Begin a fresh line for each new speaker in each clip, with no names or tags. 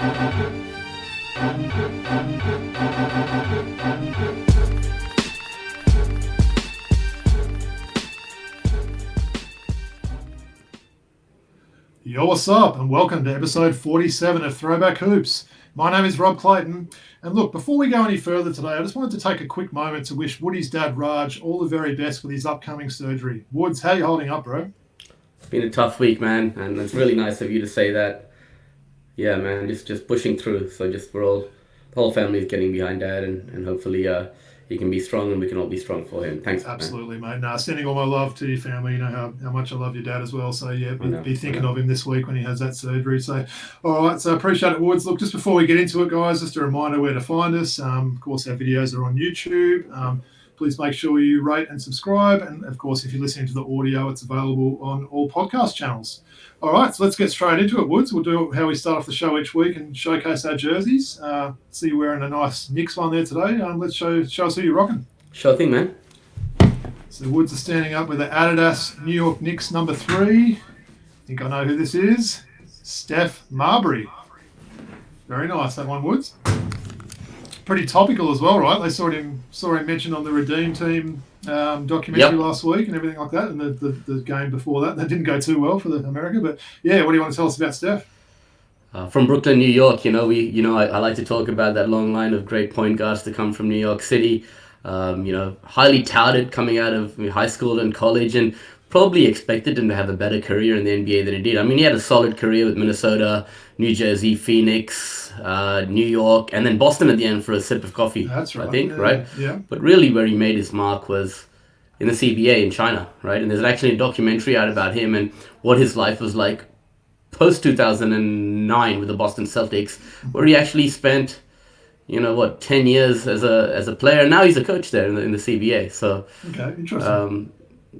Yo, what's up, and welcome to episode 47 of Throwback Hoops. My name is Rob Clayton, and look, before we go any further today, I just wanted to take a quick moment to wish Woody's dad, Raj, all the very best with his upcoming surgery. Woods, how are you holding up, bro?
It's been a tough week, man, and it's really nice of you to say that. Yeah, man, just pushing through. So the whole family is getting behind dad, and hopefully he can be strong and we can all be strong for him. Thanks,
absolutely, mate. No, sending all my love to your family. You know how much I love your dad as well. So yeah, be thinking of him this week when he has that surgery. So all right, so appreciate it, Woods. Look, just before we get into it, guys, just a reminder where to find us. Of course, our videos are on YouTube. Please make sure you rate and subscribe. And of course, if you're listening to the audio, it's available on all podcast channels. All right, so let's get straight into it, Woods. We'll do how we start off the show each week and showcase our jerseys. See you wearing a nice Knicks one there today. Let's show us who you're rocking.
Sure thing, man.
So Woods is standing up with the Adidas New York Knicks number 3. I think I know who this is. Steph Marbury. Very nice, that one, Woods. Pretty topical as well, right? They saw him mentioned on the Redeem Team documentary last week and everything like that, and the game before that. That didn't go too well for America, but yeah, what do you want to tell us about Steph?
From Brooklyn, New York, I like to talk about that long line of great point guards to come from New York City. Highly touted coming out of high school and college, and probably expected him to have a better career in the NBA than he did. I mean, he had a solid career with Minnesota, New Jersey, Phoenix, New York, and then Boston at the end for a sip of coffee.
That's right.
I think,
yeah,
right?
Yeah.
But really where he made his mark was in the CBA in China, right? And there's actually a documentary out about him and what his life was like post-2009 with the Boston Celtics, where he actually spent 10 years as a player. Now he's a coach there in the CBA. So
okay, interesting.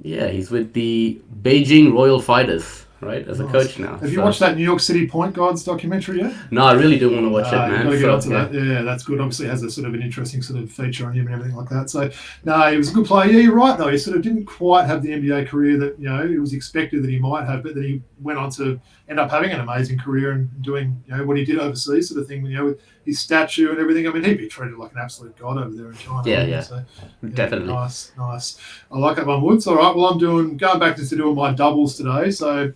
He's with the Beijing Royal Fighters, right, as a coach now.
Have you watched that New York City Point Guards documentary yet?
No, I really do want to watch it, man.
You've got to get onto that. Yeah, that's good. Obviously, it has a sort of an interesting sort of feature on him and everything like that. So, no, he was a good player. Yeah, you're right, though. He sort of didn't quite have the NBA career that, it was expected that he might have, but then he went on to end up having an amazing career and doing, what he did overseas sort of thing, with his statue and everything. I mean, he'd be treated like an absolute god over there in China.
Yeah.
So,
definitely.
Nice. I like that one, Woods. All right, well, I'm going back to doing my doubles today. So,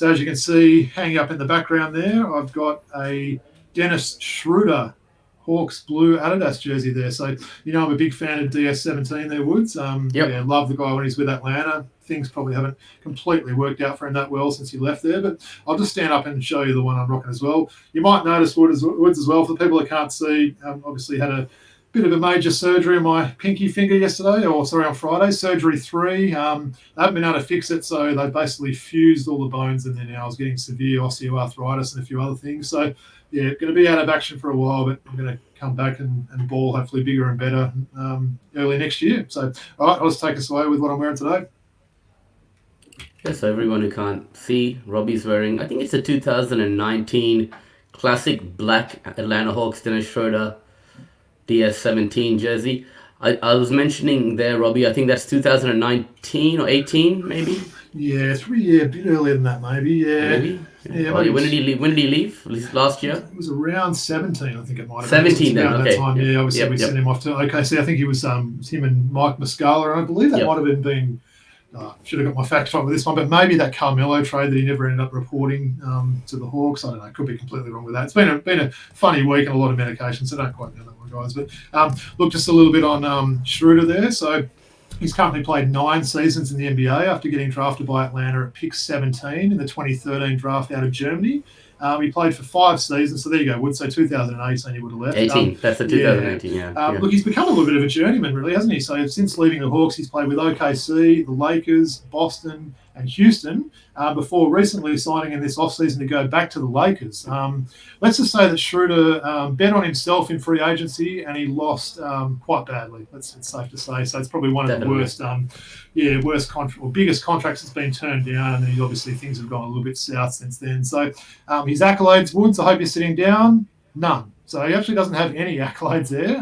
as you can see, hanging up in the background there, I've got a Dennis Schroder Hawks blue Adidas jersey there. So, I'm a big fan of DS17 there, Woods. Yeah, love the guy when he's with Atlanta. Things probably haven't completely worked out for him that well since he left there, but I'll just stand up and show you the one I'm rocking as well. You might notice Woods as well. For the people that can't see, obviously had a bit of a major surgery on my pinky finger on Friday, surgery 3. They haven't been able to fix it, so they basically fused all the bones, and then I was getting severe osteoarthritis and a few other things. So, yeah, going to be out of action for a while, but I'm going to come back and ball hopefully bigger and better early next year. So, all right, I'll just take us away with what I'm wearing today.
Yeah, so everyone who can't see, Robbie's wearing, I think it's a 2019 classic black Atlanta Hawks Dennis Schroder DS17 jersey. I was mentioning there, Robbie, I think that's 2019 or 18, maybe?
Yeah, a bit earlier than that, maybe. Yeah.
Maybe?
Yeah,
maybe. When did he leave? Last year?
It was around 17, I think it might have
17
been.
17 then, okay.
That time. Yeah, obviously we sent him off to OKC. I think he was him and Mike Muscala, and I believe that might have been should have got my facts right with this one, but maybe that Carmelo trade that he never ended up reporting to the Hawks. I don't know. Could be completely wrong with that. It's been a funny week and a lot of medication, so don't quite know that one, guys. But look, just a little bit on Schroder there. So he's currently played 9 seasons in the NBA after getting drafted by Atlanta at pick 17 in the 2013 draft out of Germany. He played for 5 seasons, so there you go. Would say 2018 he would have left.
18, that's the 2018, yeah.
Look, he's become a little bit of a journeyman, really, hasn't he? So since leaving the Hawks, he's played with OKC, the Lakers, Boston, and Houston, before recently signing in this offseason to go back to the Lakers. Let's just say that Schroder bet on himself in free agency and he lost quite badly. It's safe to say. So it's probably one of the worst, biggest contracts that's been turned down, and then obviously things have gone a little bit south since then. So his accolades, Woods, I hope you're sitting down, none. So he actually doesn't have any accolades there.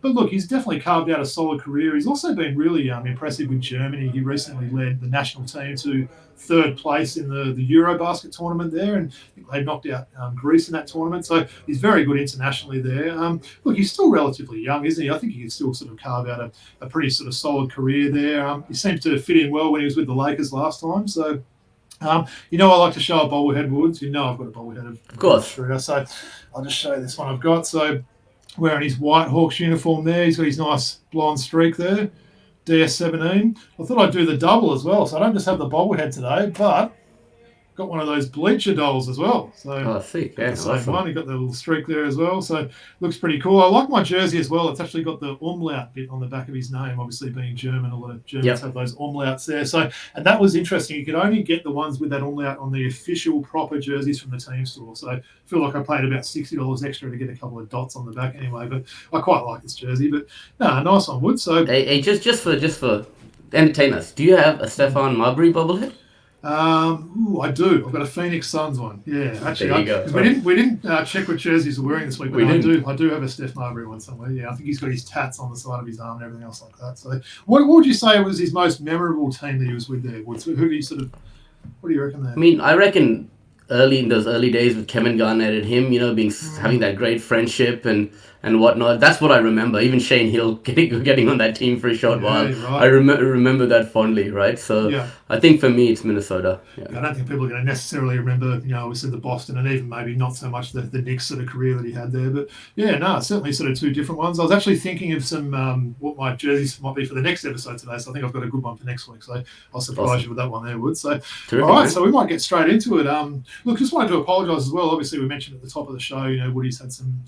But look, he's definitely carved out a solid career. He's also been really impressive with Germany. He recently led the national team to third place in the Eurobasket tournament there, and I think they knocked out Greece in that tournament. So he's very good internationally there. Look, he's still relatively young, isn't he? I think he can still sort of carve out a pretty sort of solid career there. He seems to fit in well when he was with the Lakers last time. So I like to show a bobblehead, Woods. I've got a bobblehead
of course.
Schroder. So I'll just show you this one I've got. So wearing his white Hawks uniform there. He's got his nice blonde streak there. DS17. I thought I'd do the double as well. So I don't just have the bobblehead today, but got one of those bleacher dolls as well. So
sick. Yeah,
the same
awesome.
one. He got the little streak there as well. So looks pretty cool. I like my jersey as well. It's actually got the umlaut bit on the back of his name. Obviously, being German, a lot of Germans have those umlauts there. So, and that was interesting. You could only get the ones with that umlaut on the official proper jerseys from the team store. So I feel like I paid about $60 extra to get a couple of dots on the back anyway. But I quite like this jersey. But no, nice one, Wood. So
hey, just for entertain us, do you have a Stephon Marbury bobblehead?
I do. I've got a Phoenix Suns one. Yeah, actually, we didn't check what jerseys we're wearing this week, but I do have a Steph Marbury one somewhere. Yeah, I think he's got his tats on the side of his arm and everything else like that. So, what would you say was his most memorable team that he was with there? What do you reckon there?
I mean, I reckon in those early days with Kevin Garnett and him, having that great friendship and whatnot. That's what I remember. Even Shane Hill getting on that team for a short while. Right. I remember that fondly, right? So I think for me, it's Minnesota. Yeah.
I don't think people are going to necessarily remember, obviously the Boston and even maybe not so much the Knicks sort of career that he had there. But certainly sort of two different ones. I was actually thinking of some what my jerseys might be for the next episode today. So I think I've got a good one for next week. So I'll surprise you with that one there, Wood. So
terrific,
all right, so we might get straight into it. Look, just wanted to apologise as well. Obviously, we mentioned at the top of the show, Woody's had some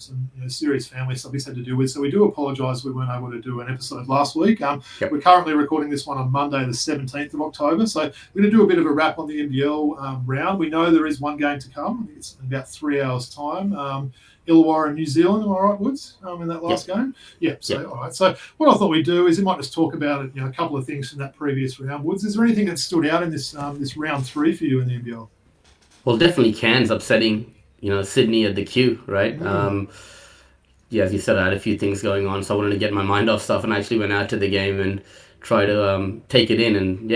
serious family stuff he's had to deal with. So we do apologise we weren't able to do an episode last week. We're currently recording this one on Monday, the 17th of October. So we're going to do a bit of a wrap on the NBL round. We know there is one game to come. I think it's in about 3 hours' time. Illawarra and New Zealand, am I right, Woods, in that last game? All right. So what I thought we'd do is we might just talk about it, a couple of things from that previous round. Woods, is there anything that stood out in this round 3 for you in the NBL?
Well, definitely Cairns upsetting, Sydney at the Q, right? As you said, I had a few things going on, so I wanted to get my mind off stuff, and I actually went out to the game and try to take it in. And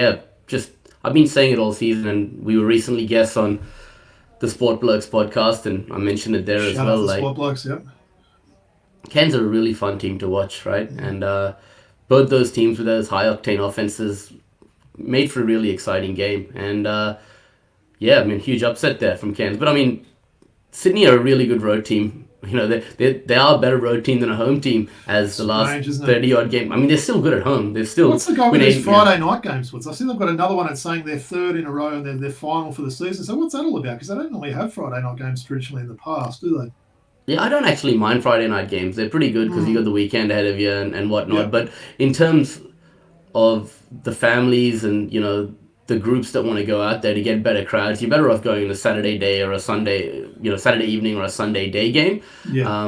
I've been saying it all season, and we were recently guests on the Sport Blokes podcast, and I mentioned it there as well.
Shout out to Sport Blokes, yeah.
Cairns are a really fun team to watch, right? And both those teams with those high octane offenses made for a really exciting game. And huge upset there from Cairns. But Sydney are a really good road team. They are a better road team than a home team as the last 30-odd game. They're still good at home. They're still.
What's the goal with these Friday night games, Woods? I see they've got another one that's saying they're third in a row and they're their final for the season. So what's that all about? Because they don't normally have Friday night games traditionally in the past, do they?
Yeah, I don't actually mind Friday night games. They're pretty good because you got the weekend ahead of you and whatnot. Yep. But in terms of the families and, the groups that want to go out there to get better crowds, you're better off going on a Saturday day or a Sunday, Saturday evening or a Sunday day game.
Yeah.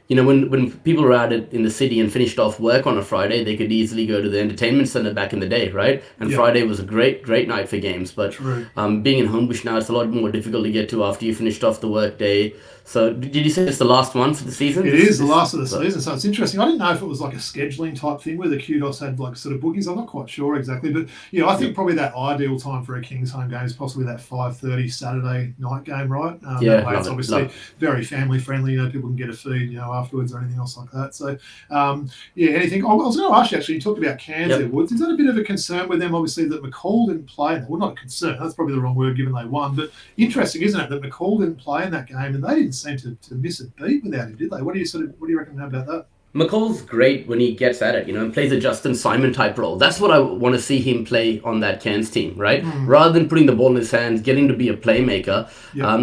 When people were out in the city and finished off work on a Friday, they could easily go to the entertainment center back in the day, right? And Friday was a great night for games. But being in Homebush now, it's a lot more difficult to get to after you finished off the work day. So did you say it's the last one for the season?
It is the last of the season, so it's interesting. I didn't know if it was like a scheduling type thing where the Kudos had like sort of bookies. I'm not quite sure exactly, but I think probably that ideal time for a Kings home game is possibly that 5:30 Saturday night game, right? That way it's obviously very family friendly. People can get a feed, afterwards or anything else like that. So, anything. I was going to ask you actually. You talked about Cairns there, Woods. Is that a bit of a concern with them? Obviously, that McCall didn't play. Well, not a concern. That's probably the wrong word, given they won. But interesting, isn't it, that McCall didn't play in that game and they didn't seem to miss a beat without him, did they? What do you reckon about that?
McCall's great when he gets at it, and plays a Justin Simon type role. That's what I want to see him play on that Cairns team, right? Rather than putting the ball in his hands, getting to be a playmaker,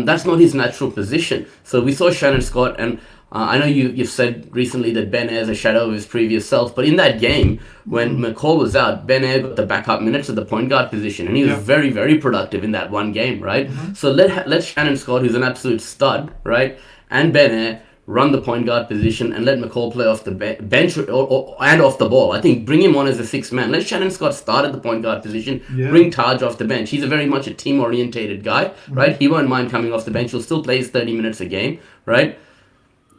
that's not his natural position. So we saw Shannon Scott, and I know you've said recently that Ben Ayre is a shadow of his previous self, but in that game, when McCall was out, Ben Ayre got the backup minutes at the point guard position, and he was very, very productive in that one game, right? So let Shannon Scott, who's an absolute stud, right, and Ben Ayre run the point guard position and let McCall play off the bench and off the ball. I think bring him on as a sixth man. Let Shannon Scott start at the point guard position. Bring Taj off the bench. He's a very much a team-orientated guy, right? He won't mind coming off the bench. He'll still play his 30 minutes a game, right?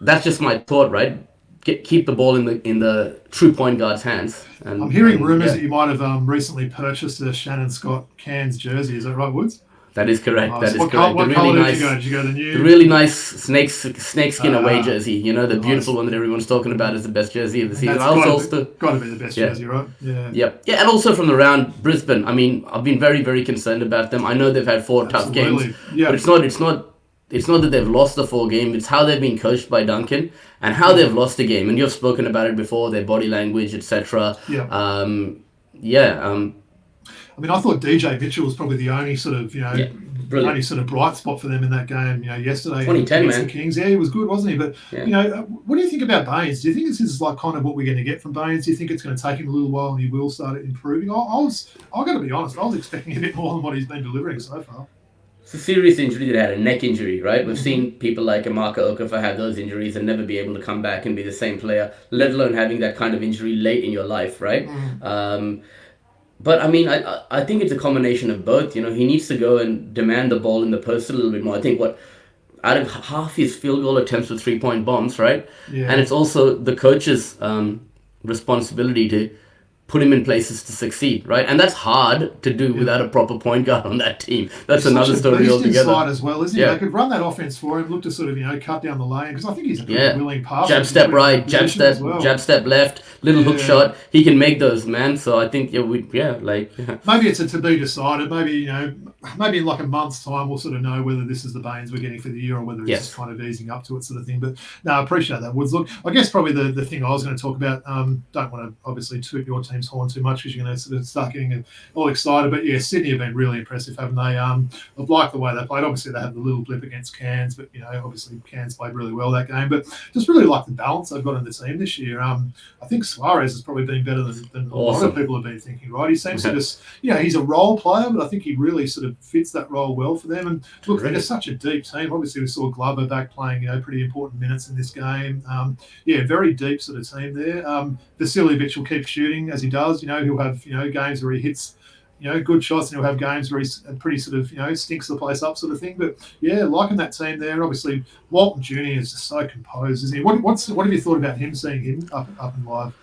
that's just my thought, right? Keep the ball in the true point guard's hands.
I'm hearing
And
rumours
yeah,
that you might have recently purchased a Shannon Scott Cairns jersey. Is that right, Woods?
that is correct. That
So
is correct.
what colour did you go? Did you go the
The
new?
really nice snakeskin away
Ah,
jersey. You know, the
nice.
beautiful one that everyone's talking about is the best jersey of the
And
season.
that's
I also,
got to be the best
yeah.
jersey, right? Yeah,
Yep. Yeah, and also from around Brisbane. I mean, I've been very, very concerned about them. I know they've had 4 tough games,
absolutely. Yeah,
but it's not that they've lost the 4 game. It's how they've been coached by Duncan and how they've lost the game. And you've spoken about it before, their body language, etc.
yeah.
Yeah.
I mean, I thought DJ Mitchell was probably the only sort of
Yeah.
only
Brilliant.
sort of bright spot for them in that game. Yesterday
2010,
against
man.
the Kings. Yeah, he was good, wasn't he? But
Yeah.
what do you think about Baines? Do you think this is like kind of what we're going to get from Baines? Do you think it's going to take him a little while and he will start improving? I got to be honest, I was expecting a bit more than what he's been delivering so far.
It's a serious injury that had a neck injury, right? We've seen people like Amaka Okafor have those injuries and never be able to come back and be the same player, let alone having that kind of injury late in your life, right? But I mean, I think it's a combination of both. He needs to go and demand the ball in the post a little bit more. I think out of half his field goal attempts were 3-point bombs, right?
Yeah.
And it's also the coach's responsibility to put him in places to succeed, right? And that's hard to do without a proper point guard on that team. That's
He's
another
such a
story
beast
altogether.
inside as well, isn't he?
Yeah.
They could run that offense for him, look to sort of cut down the lane because I think he's a pretty
Yeah.
willing passer.
Jab step right, jab
position as
step,
well.
jab step left, little hook
Yeah.
shot. He can make those, man. So I think
Maybe it's a to be decided. Maybe maybe in like a month's time we'll sort of know whether this is the Baines we're getting for the year or whether it's
Yes.
just kind of easing up to it sort of thing. But no, I appreciate that, Woods. Look, I guess probably the thing I was going to talk about. Don't want to obviously toot your team's horn too much because you're going to sort of start getting all excited. But yeah, Sydney have been really impressive, haven't they? I've liked the way they played. Obviously they had the little blip against Cairns, but obviously Cairns played really well that game. But just really like the balance they've got in the team this year. I think Suarez has probably been better than a lot of people have been thinking. Right, he seems to just he's a role player, but I think he really sort of fits that role well for them. And look, they're such a deep team. Obviously, we saw Glover back playing pretty important minutes in this game. Very deep sort of team there. Vasiljevic will keep shooting as he does. He'll have games where he hits good shots, and he'll have games where he's pretty sort of stinks the place up sort of thing. But yeah, liking that team there. Obviously, Walton Jr. is just so composed, isn't he? What have you thought about him, seeing him up and live?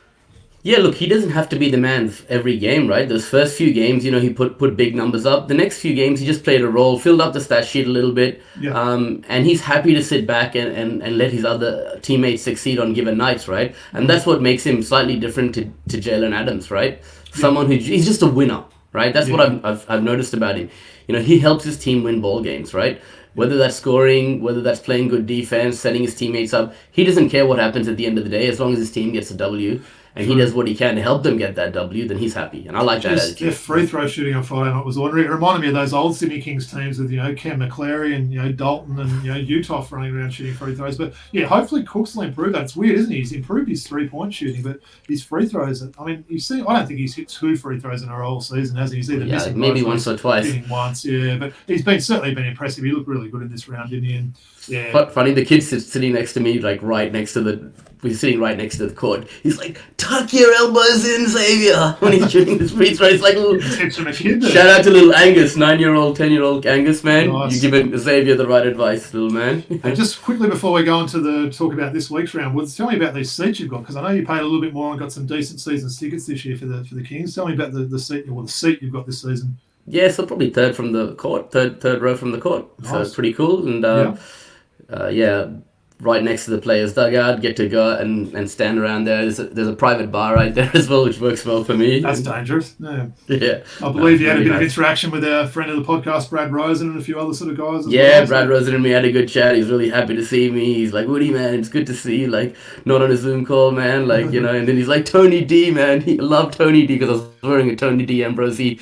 Yeah, look, he doesn't have to be the man every game, right? Those first few games, he put big numbers up. The next few games, he just played a role, filled up the stat sheet a little bit, and he's happy to sit back and let his other teammates succeed on given nights, right? And that's what makes him slightly different to Jalen Adams, right? Someone he's just a winner, right? That's what I've noticed about him. He helps his team win ball games, right? Whether that's scoring, whether that's playing good defense, setting his teammates up, he doesn't care what happens at the end of the day as long as his team gets a W. And he does what he can to help them get that W, then he's happy. And I like that attitude.
Their free throw shooting on Friday night was ordinary. It reminded me of those old Sydney Kings teams with, Cam McClary and, Dalton and, Utah running around shooting free throws. But, yeah, hopefully Cooks will improve that. It's weird, isn't he? He's improved his three-point shooting, but his free throws, I mean, I don't think he's hit 2 free throws in a row all season, has he? He's either missing
maybe
both
once or twice.
Hitting once, yeah. But he's certainly been impressive. He looked really good in this round, didn't he? And, yeah.
Funny, the kid sitting next to me, like we're sitting right next to the court. He's like, tuck your elbows in, Xavier, when he's shooting his free throws. Like
Tips from a kid there.
Shout out to little Angus, 9-year-old, 10-year-old Angus, man.
Nice.
You're giving Xavier the right advice, little man.
And just quickly before we go on to talk about this week's round, Woods, tell me about these seats you've got, because I know you paid a little bit more and got some decent season tickets this year for the Kings. Tell me about the seat you've got this season.
Yeah, so probably third from the court, third row from the court.
Nice.
So it's pretty cool. And right next to the players' dugout, get to go and stand around there. There's a private bar right there as well, which works well for me.
That's dangerous. Yeah.
Yeah.
I believe you had a bit of
nice.
interaction with our friend of the podcast, Brad Rosen, and a few other sort of guys.
Brad Rosen and me had a good chat. He's really happy to see me. He's like, Woody, man, it's good to see you. Like, not on a Zoom call, man. Like, and then he's like, Tony D, man. He loved Tony D because I was wearing a Tony D Ambrosi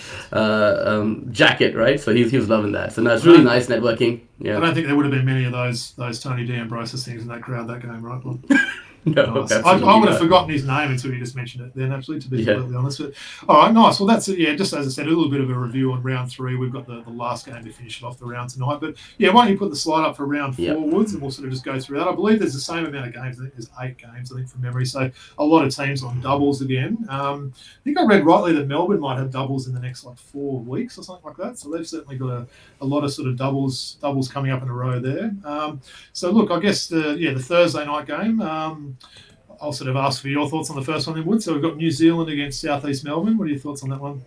jacket, right? So he was loving that. So no, it's really nice networking. Yeah.
I don't think there would have been many of those Tony D'Ambrosis things in that crowd that game, right?
No,
Nice. I
absolutely
would have
not.
forgotten his name until you just mentioned it then, actually, to be
Yeah.
completely honest. But all right, nice. Well, that's it. Yeah, just as I said, a little bit of a review on round 3. We've got the last game to finish off the round tonight. But yeah, why don't you put the slide up for round
Yeah.
4, Woods, and we'll sort of just go through that. I believe there's the same amount of games. I think there's 8 games, I think, from memory. So a lot of teams on doubles again. I think I read rightly that Melbourne might have doubles in the next 4 weeks or something like that. So they've certainly got a lot of sort of doubles coming up in a row there. So look, I guess the Thursday night game. I'll sort of ask for your thoughts on the first one then, Wood. So we've got New Zealand against Southeast Melbourne. What are your thoughts on that one?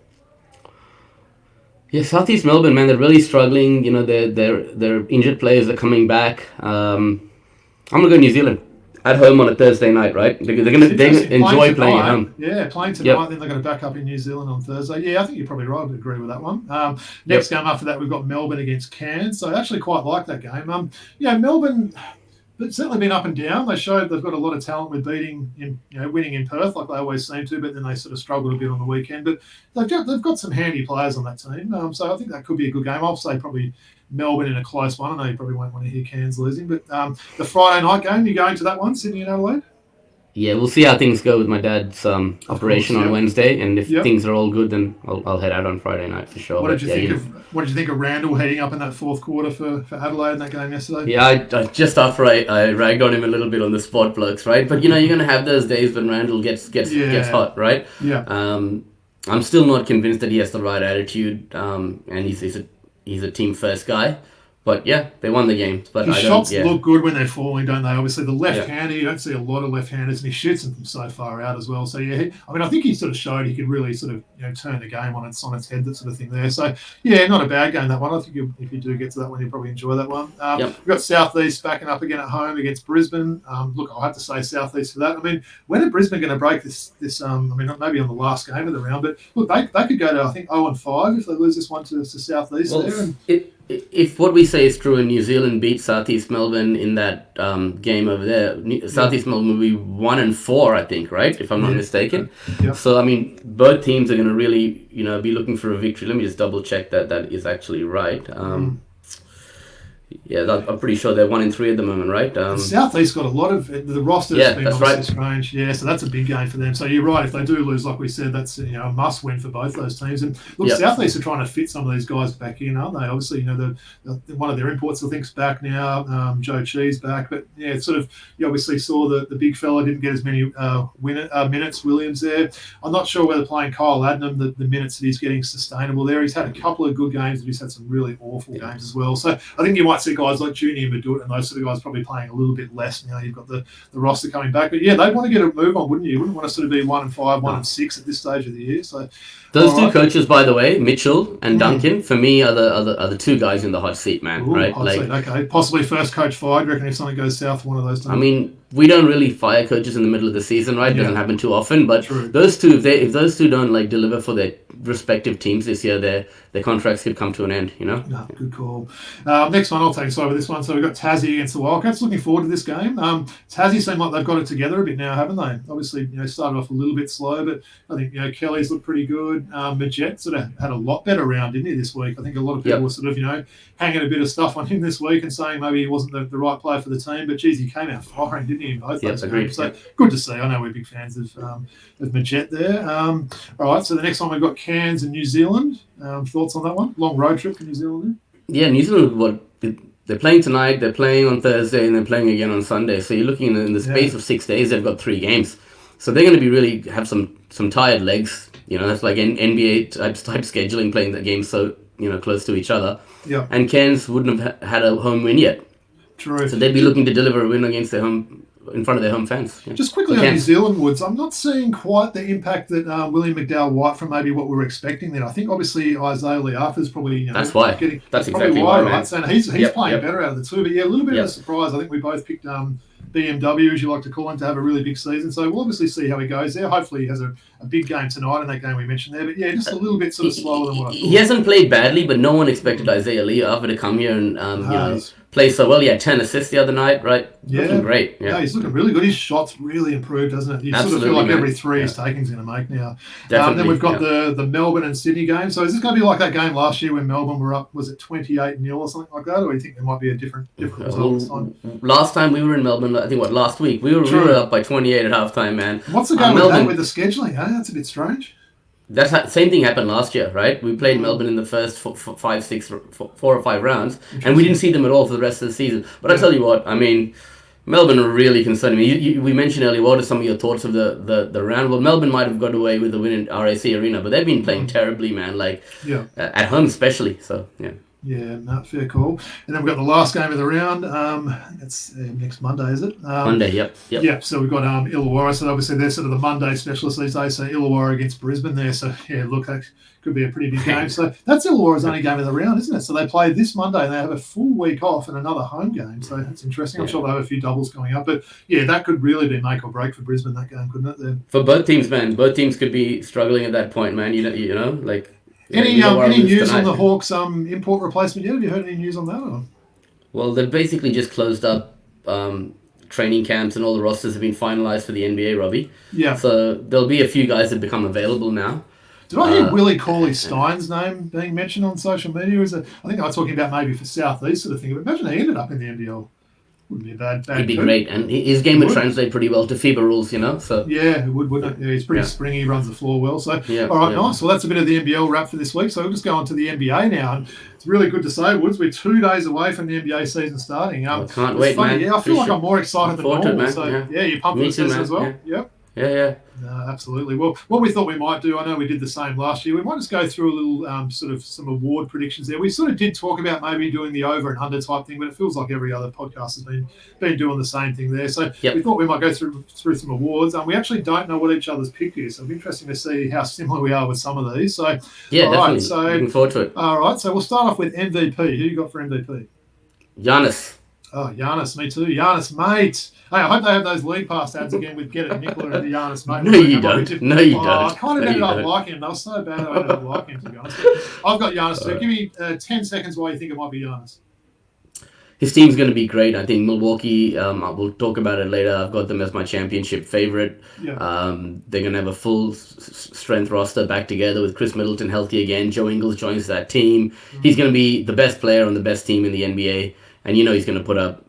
Yeah, Southeast Melbourne, man, they're really struggling. Their injured players are coming back. I'm gonna go New Zealand at home on a Thursday night, right? They're gonna enjoy playing at home.
Yeah, playing tonight. Then they're going to back up in New Zealand on Thursday. Yeah, I think you're probably right. I would agree with that one. Next game after that, we've got Melbourne against Cairns. So I actually quite like that game. Melbourne. They've certainly been up and down. They showed they've got a lot of talent with winning in Perth like they always seem to, but then they sort of struggled a bit on the weekend. But they've got some handy players on that team, so I think that could be a good game. I'll say probably Melbourne in a close one. I know you probably won't want to hear Cairns losing, but the Friday night game, you going to that one, Sydney and Adelaide?
Yeah, we'll see how things go with my dad's operation on Wednesday, and if things are all good, then I'll head out on Friday night for sure.
What did you think of Randall heading up in that fourth quarter for Adelaide in that game yesterday?
Yeah, I just after I ragged on him a little bit on the spot blokes, right? But you're gonna have those days when Randall gets hot, right?
Yeah.
I'm still not convinced that he has the right attitude, and he's a team first guy. But yeah, they won the game. But
his shots look good when they're falling, don't they? Obviously, the left-hander, you don't see a lot of left-handers, and he shoots them from so far out as well. So yeah, I think he sort of showed he could really sort of turn the game on its head, that sort of thing there. So yeah, not a bad game, that one. I think if you do get to that one, you'll probably enjoy that one. We've got Southeast backing up again at home against Brisbane. Look, I'll have to say Southeast for that. I mean, when are Brisbane going to break this? Maybe on the last game of the round, but look, they could go to I think 0-5 if they lose this one to Southeast there.
If what we say is true and New Zealand beat Southeast Melbourne in that game over there, Southeast Melbourne will be 1-4, I think, right? If I'm not mistaken.
Yeah.
So, I mean, both teams are going to really, be looking for a victory. Let me just double check that is actually right. Yeah, I'm pretty sure they're 1-3 at the moment, right?
Southeast got a lot of the roster.
Yeah,
been
that's
obviously
right.
Strange. Yeah, so that's a big game for them. So you're right. If they do lose, like we said, that's a must win for both those teams. And look, Southeast are trying to fit some of these guys back in, aren't they? Obviously, one of their imports I think's back now. Joe Chee's back, but yeah, it's sort of you obviously saw the big fella didn't get as many minutes. Williams there. I'm not sure whether playing Kyle Adnam the minutes that he's getting sustainable there. He's had a couple of good games, but he's had some really awful games as well. So I think you might see guys like Junior Madut and those sort of guys probably playing a little bit less now. You've got the roster coming back, but yeah, they want to get a move on, wouldn't you? You wouldn't want to sort of be 1-5, 1-6 at this stage of the year. So
those two coaches, by the way, Mitchell and Duncan, for me are the two guys in the hot seat, man.
Ooh,
right?
Hot seat. Okay, possibly first coach fired. Reckon if something goes south for one of those teams.
I mean, we don't really fire coaches in the middle of the season, right? It doesn't happen too often. But
True.
those two, if those two don't deliver for their respective teams this year, their contracts could come to an end.
No, good call. Next one, I'll take us over this one. So we've got Tassie against the Wildcats. Looking forward to this game. Tassie seem like they've got it together a bit now, haven't they? Obviously, started off a little bit slow, but I think Kelly's looked pretty good. Majet sort of had a lot better round, didn't he, this week? I think a lot of people were sort of hanging a bit of stuff on him this week and saying maybe he wasn't the right player for the team, but geez, he came out firing, didn't he, in both those games? So good to see. I know we're big fans of Majet there. All right, so the next one we've got Cairns and New Zealand. Thoughts on that one? Long road trip to New Zealand there?
Yeah, New Zealand, they're playing tonight, they're playing on Thursday, and they're playing again on Sunday. So you're looking in the space of 6 days, they've got 3 games. So they're going to be really have some tired legs. That's like NBA type scheduling, playing the games so close to each other.
Yeah.
And Cairns wouldn't have had a home win yet.
True.
So they'd be looking to deliver a win against in front of their home fans. Yeah.
Just quickly on New Zealand, Woods, I'm not seeing quite the impact that William McDowell-White from maybe what we were expecting there. I think obviously Isaiah Le'afa's probably
that's why. That's exactly why, right?
So he's playing better out of the two. But yeah, a little bit of a surprise. I think we both picked BMW, as you like to call him, to have a really big season. So we'll obviously see how he goes there. Hopefully he has a big game tonight in that game we mentioned there. But yeah, just a little bit sort of slower than what I thought.
He hasn't played badly, but no one expected Isaiah Le'afa to come here and plays so well. Yeah, 10 assists the other night, right? Looking great.
Yeah, he's looking really good. His shot's really improved, doesn't it? You sort of feel like every three he's taking is going to make now. Then we've got the Melbourne and Sydney game. So is this going to be like that game last year when Melbourne were up, was it 28-0 or something like that? Or do you think there might be a different result this time?
Last time we were in Melbourne, I think, last week, we were up by 28 at halftime, man.
What's the game with that with the scheduling? That's a bit strange.
Same thing happened last year, right? We played Melbourne in the first 4 or 5 rounds, and we didn't see them at all for the rest of the season. But I tell you what, I mean, Melbourne are really concerning me. We mentioned earlier, what are some of your thoughts of the round? Well, Melbourne might have got away with the win in RAC Arena, but they've been playing terribly, man. At home especially. So yeah.
Yeah, no, fair call. And then we've got the last game of the round. It's next Monday, is it?
Monday, yep.
Yeah, so we've got Illawarra. So obviously they're sort of the Monday specialists these days. So Illawarra against Brisbane there. So yeah, look, that could be a pretty big game. So that's Illawarra's only game of the round, isn't it? So they play this Monday and they have a full week off and another home game. So that's interesting. I'm sure they'll have a few doubles coming up. But yeah, that could really be make or break for Brisbane, that game, couldn't it? Then
for both teams, man. Both teams could be struggling at that point, man. You know, like.
Any news on the Hawks import replacement yet? Have you heard any news on that? Or?
Well, they've basically just closed up training camps and all the rosters have been finalised for the NBA, Robbie.
Yeah.
So there'll be a few guys that become available now.
Did I hear Willie Cauley-Stein's name being mentioned on social media? I think I was talking about maybe for Southeast sort of thing. But imagine he ended up in the NBL. Wouldn't be a bad
He'd be great, and his game would translate pretty well to FIBA rules, you know. So
yeah, it would, wouldn't it? Yeah, he's pretty springy, he runs the floor well. So all right, nice. Well, that's a bit of the NBL wrap for this week. So we'll just go on to the NBA now. And it's really good to say, Woods, we're 2 days away from the NBA season starting.
I can't wait, man.
Yeah, I feel like I'm more excited than normal. So you're pumped for the season as well.
Yeah.
No, absolutely. Well, what we thought we might do, I know we did the same last year, we might just go through a little sort of some award predictions there. We sort of did talk about maybe doing the over and under type thing, but it feels like every other podcast has been doing the same thing there. So we thought we might go through some awards. We actually don't know what each other's pick is, so it'll be interesting to see how similar we are with some of these. So
yeah, definitely. So looking forward to it.
All right, so we'll start off with MVP. Who you got for MVP?
Giannis.
Oh, Giannis, me too. Giannis, mate. Hey, I hope they have those league pass ads again with Get It Nicola and the Giannis, mate.
No, you don't. No, you don't.
I kind of ended up liking him. That was so bad I ended up liking him, to be honest. But I've got Giannis too. Give me 10 seconds why you think it might be Giannis.
His team's going to be great. I think Milwaukee, we'll talk about it later. I've got them as my championship favorite.
Yeah.
They're going to have a full strength roster back together with Chris Middleton healthy again. Joe Ingles joins that team. Mm-hmm. He's going to be the best player on the best team in the NBA. And he's going to put up,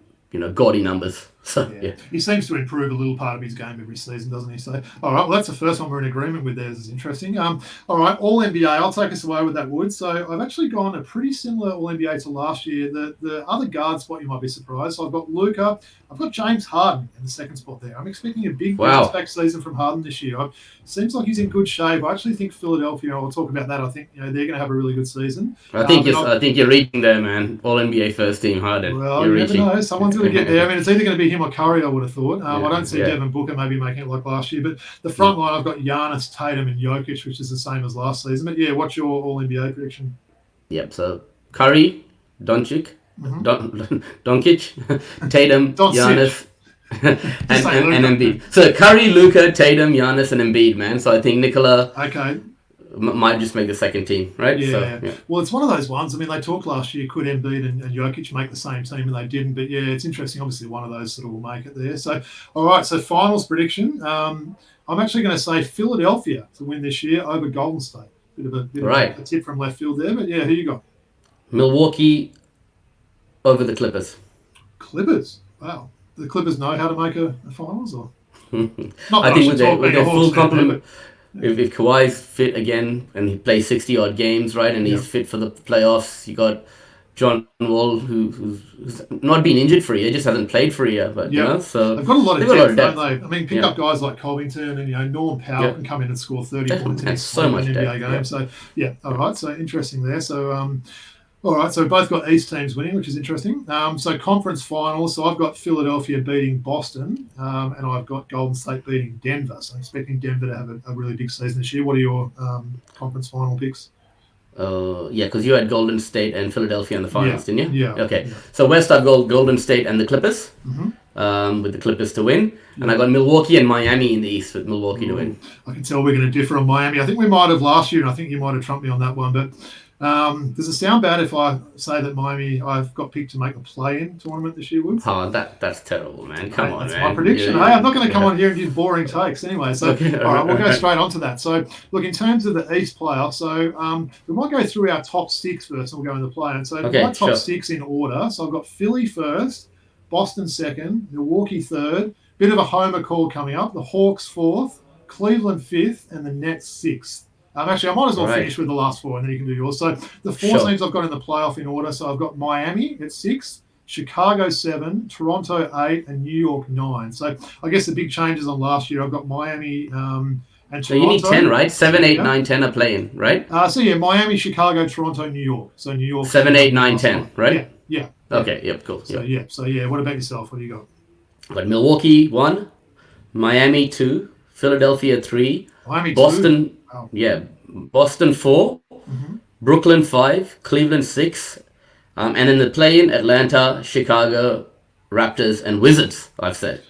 gaudy numbers. So, yeah.
He seems to improve a little part of his game every season, doesn't he? So, all right, well, that's the first one we're in agreement with there. This is interesting. All right, All NBA. I'll take us away with that, Wood. So I've actually gone a pretty similar All NBA to last year. The other guard spot, you might be surprised. So I've got Luka. I've got James Harden in the second spot there. I'm expecting a big bounce-back season from Harden this year. Seems like he's in good shape. I actually think Philadelphia, I'll talk about that. I think they're going to have a really good season.
I think you're reaching there, man. All NBA first team Harden.
Well, you never know. Someone's going to get there. I mean, it's either going to be him or Curry, I would have thought. I don't see Devin Booker maybe making it like last year. But the front line, I've got Giannis, Tatum, and Jokic, which is the same as last season. But yeah, what's your All NBA prediction?
Yep. So Curry, Doncic, Doncic, Tatum, Giannis. and Embiid. So Curry, Luka, Tatum, Giannis, and Embiid, man. So I think Nicola might just make the second team, right?
Yeah. Well, it's one of those ones. I mean, they talked last year, could Embiid and Jokic make the same team, and they didn't. But yeah, it's interesting. Obviously, one of those sort of will make it there. So, all right. So finals prediction. I'm actually going to say Philadelphia to win this year over Golden State. Bit of a tip from left field there. But yeah, who you got?
Milwaukee over the Clippers.
Clippers. Wow. The Clippers know how to make a finals, or
I think with their full complement, if Kawhi's fit again and he plays 60-odd games, right, and he's fit for the playoffs, you got John Wall who's not been injured for a year, just hasn't played for a year, but so
they've got a lot of depth, don't they? I mean, pick up guys like Covington and Norm Powell can come in and score 30 points in
so much
NBA game. So all right, so interesting there. So all right, so we've both got East teams winning, which is interesting. So conference finals, so I've got Philadelphia beating Boston, and I've got Golden State beating Denver. So I'm expecting Denver to have a really big season this year. What are your conference final picks?
Because you had Golden State and Philadelphia in the finals, didn't you?
Yeah.
Okay. So West, I've got Golden State and the Clippers, with the Clippers to win. And I got Milwaukee and Miami in the East with Milwaukee to win.
I can tell we're going to differ on Miami. I think we might have last year, and I think you might have trumped me on that one. But Does it sound bad if I say that Miami, I've got picked to make the play-in tournament this year, Woods?
Oh, that's terrible, man. Come on,
That's
man.
my prediction.
Yeah,
Hey, I'm not going to come
yeah.
on here and give boring takes anyway. So,
Okay,
all right, we'll go
alright.
straight on to that. So, look, in terms of the East playoff, so we might go through our top six first and we'll go into the play-in. So, my
Okay,
top
sure.
six in order. So, I've got Philly first, Boston second, Milwaukee third, bit of a homer call coming up, the Hawks fourth, Cleveland fifth, and the Nets sixth. Actually, I might as well
Right.
finish with the last four, and then you can do yours. So the four
Sure.
teams I've got in the playoff in order. So I've got Miami at 6, Chicago 7, Toronto 8, and New York 9. So I guess the big changes on last year, I've got Miami and Toronto.
So you need 10, right? 7, 8,
Yeah.
9, 10 are playing, right?
So yeah, Miami, Chicago, Toronto, New York. So New York
7, 8, 9, 10, right?
Yeah.
Okay, yep, cool.
So
Yep.
what about yourself? What do you got?
But Milwaukee 1, Miami 2, Philadelphia 3,
Miami 2.
Boston,
Wow.
yeah, Boston 4,
Mhm.
Brooklyn 5, Cleveland 6, and in the play-in, Atlanta, Chicago, Raptors, and Wizards, I've said.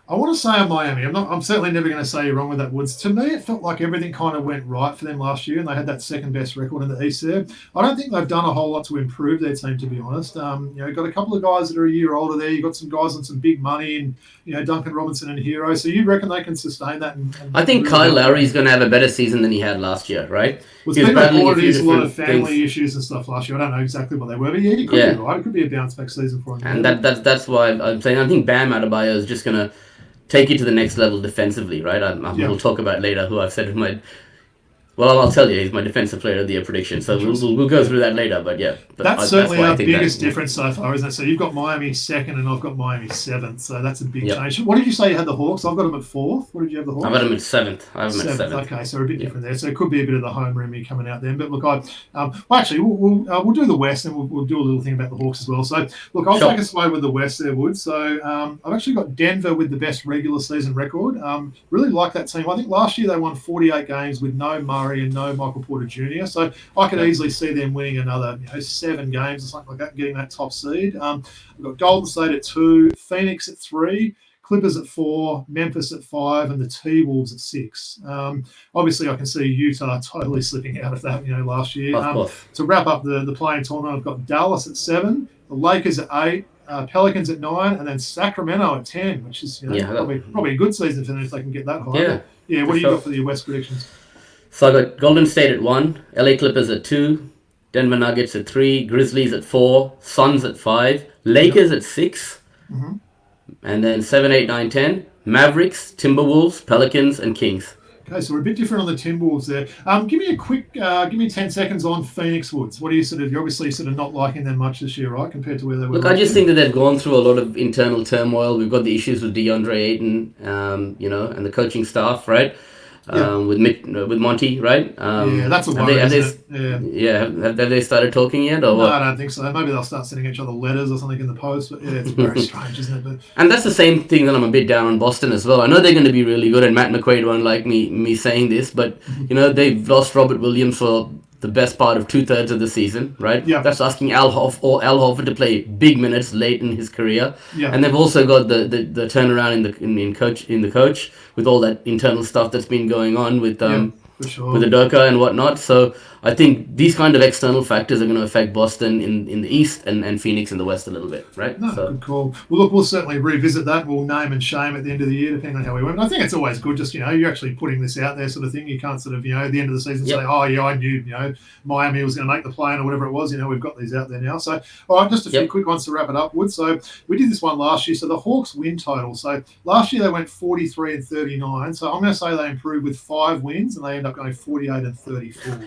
I want to say I'm Miami. I'm certainly never going to say you're wrong with that, Woods. To me, it felt like everything kind of went right for them last year, and they had that second best record in the East there. I don't think they've done a whole lot to improve their team, to be honest. You've got a couple of guys that are a year older there. You've got some guys on some big money, and Duncan Robinson and Hero. So you reckon they can sustain that? And
I think
really
Kyle
help?
Lowry's going to have a better season than he had last year, right?
Well,
He
it's
was
been
battling a
reported
few
he's a lot of
different
family
things.
issues and stuff last year. I don't know exactly what they were, but yeah, he could
Yeah.
be right. It could be a bounce back season for him.
And that's why I'm saying I think Bam Adebayo is just going to take it to the next level defensively, right?
Yeah.
We'll talk about later who I've said in my... Well, I'll tell you, he's my defensive player of the year prediction. So we'll go through that later, but yeah. But
That's certainly
why I
our
think
biggest
that-
difference so far, isn't it? So you've got Miami second and I've got Miami seventh. So that's a big
Yep.
change. What did you say you had the Hawks? I've got them at fourth. What did you have the Hawks?
I've got him at 7th. I have him at 7th.
Okay, so we're a bit different there. So it could be a bit of the home roomy coming out then. But look, actually, we'll do the West and we'll do a little thing about the Hawks as well. So look, I'll
Sure.
take us away with the West there, Wood. So I've actually got Denver with the best regular season record. Really like that team. I think last year they won 48 games with no Murray and no Michael Porter Jr. So I could easily see them winning another 7 games or something like that, getting that top seed. We've got Golden State at 2, Phoenix at 3, Clippers at 4, Memphis at 5, and the T-Wolves at 6. Obviously, I can see Utah totally slipping out of that, last year.
Of course.
To wrap up the playing tournament, I've got Dallas at 7, the Lakers at 8, Pelicans at 9, and then Sacramento at 10, which is probably a good season for them if they can get that high.
Yeah.
What do you
sure.
got for your West predictions?
So I got Golden State at 1, LA Clippers at 2, Denver Nuggets at 3, Grizzlies at 4, Suns at 5, Lakers at 6,
Mhm.
and then 7, 8, 9, 10, Mavericks, Timberwolves, Pelicans, and Kings.
Okay, so we're a bit different on the Timberwolves there. Give me 10 seconds on Phoenix Woods. What are you're obviously sort of not liking them much this year, right, compared to where they were
Look, I
last
just
year?
think that they've gone through a lot of internal turmoil. We've got the issues with DeAndre Ayton, and the coaching staff, right? With Monty, right?
That's a
have
worry,
they, have
isn't
they,
it?
have they started talking yet, or
No,
what?
I don't think so. Maybe they'll start sending each other letters or something in the post, but it's very strange, isn't it? But
And that's the same thing that I'm a bit down on Boston as well. I know they're going to be really good, and Matt McQuaid won't like me saying this, but they've lost Robert Williams for the best part of 2/3 of the season, right?
Yeah.
That's asking Al Horford to play big minutes late in his career.
Yeah.
And they've also got the turnaround in the coach with all that internal stuff that's been going on with
for sure.
with Udoka and whatnot. So I think these kind of external factors are going to affect Boston in the East and Phoenix in the West a little bit, right?
No,
So
good call. Well, look, we'll certainly revisit that. We'll name and shame at the end of the year, depending on how we went. I think it's always good, just, you're actually putting this out there sort of thing. You can't sort of, at the end of the season
Yep.
say, oh, yeah, I knew, Miami was going to make the play-in or whatever it was. We've got these out there now. So, all right, just a few
Yep.
quick ones to wrap it up, Wood. So we did this one last year. So the Hawks win total. So last year they went 43 and 39. So I'm going to say they improved with 5 wins and they end up going 48 and 34.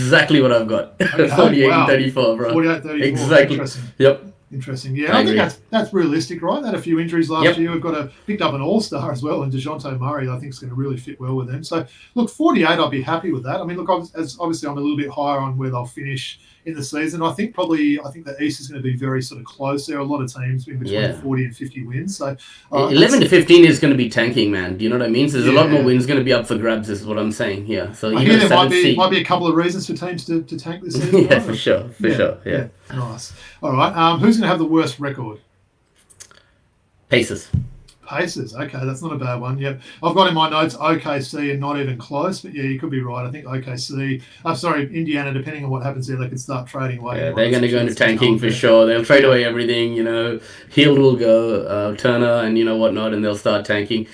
exactly what I've got.
Okay,
48
wow.
and 34, bro.
48 34.
Exactly.
Interesting.
Yep.
Interesting. Yeah,
I
I think
agree.
that's realistic, right? They had a few injuries last
Yep.
year. We've picked up an all-star as well, and DeJounte Murray, I think, is going to really fit well with them. So, look, 48, I'd be happy with that. I mean, look, obviously I'm a little bit higher on where they'll finish in the season. I think the East is going to be very sort of close there. A lot of teams in between 40 and 50 wins. So
11 to 15 is going to be tanking, man. Do you know what I mean? So there's a lot more
Yeah.
wins going to be up for grabs, is what I'm saying here. So
I hear there might be a couple of reasons for teams to tank this season.
yeah,
right?
for sure. Yeah.
Nice. All right. Who's going to have the worst record?
Pacers.
Pacers. Okay, that's not a bad one. Yep. I've got in my notes OKC and not even close, but yeah, you could be right. I think OKC, Indiana, depending on what happens there, they could start trading away.
Yeah, they're going to go into tanking for sure. They'll trade away everything, Hield will go, Turner and whatnot, and they'll start tanking.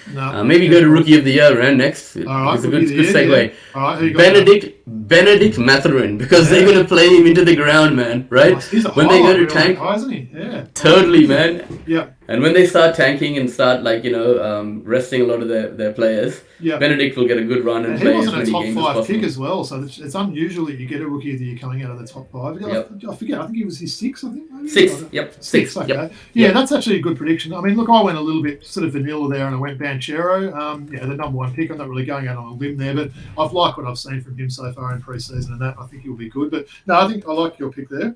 Maybe go to Rookie of the Year round next.
All right,
it's a good segue.
Yeah. All right, who you
got Benedict Mathurin, because they're going to play him into the ground, man, right?
When they go to tank. Isn't he? Yeah.
Totally, man.
Yeah.
And when they start tanking and start resting a lot of their players, Benedict will get a good run and play as many games as possible. He wasn't a top 5 pick
as well, so it's unusual that you get a Rookie of the Year coming out of the top 5. I forget, I think he was his 6, I think. Maybe?
6, yep. 6,
okay.
Yep.
Yeah, that's actually a good prediction. I mean, look, I went a little bit sort of vanilla there and I went Banchero. The number 1 pick. I'm not really going out on a limb there, but I've liked what I've seen from him so far in pre-season and that. I think he'll be good. But no, I think I like your pick there.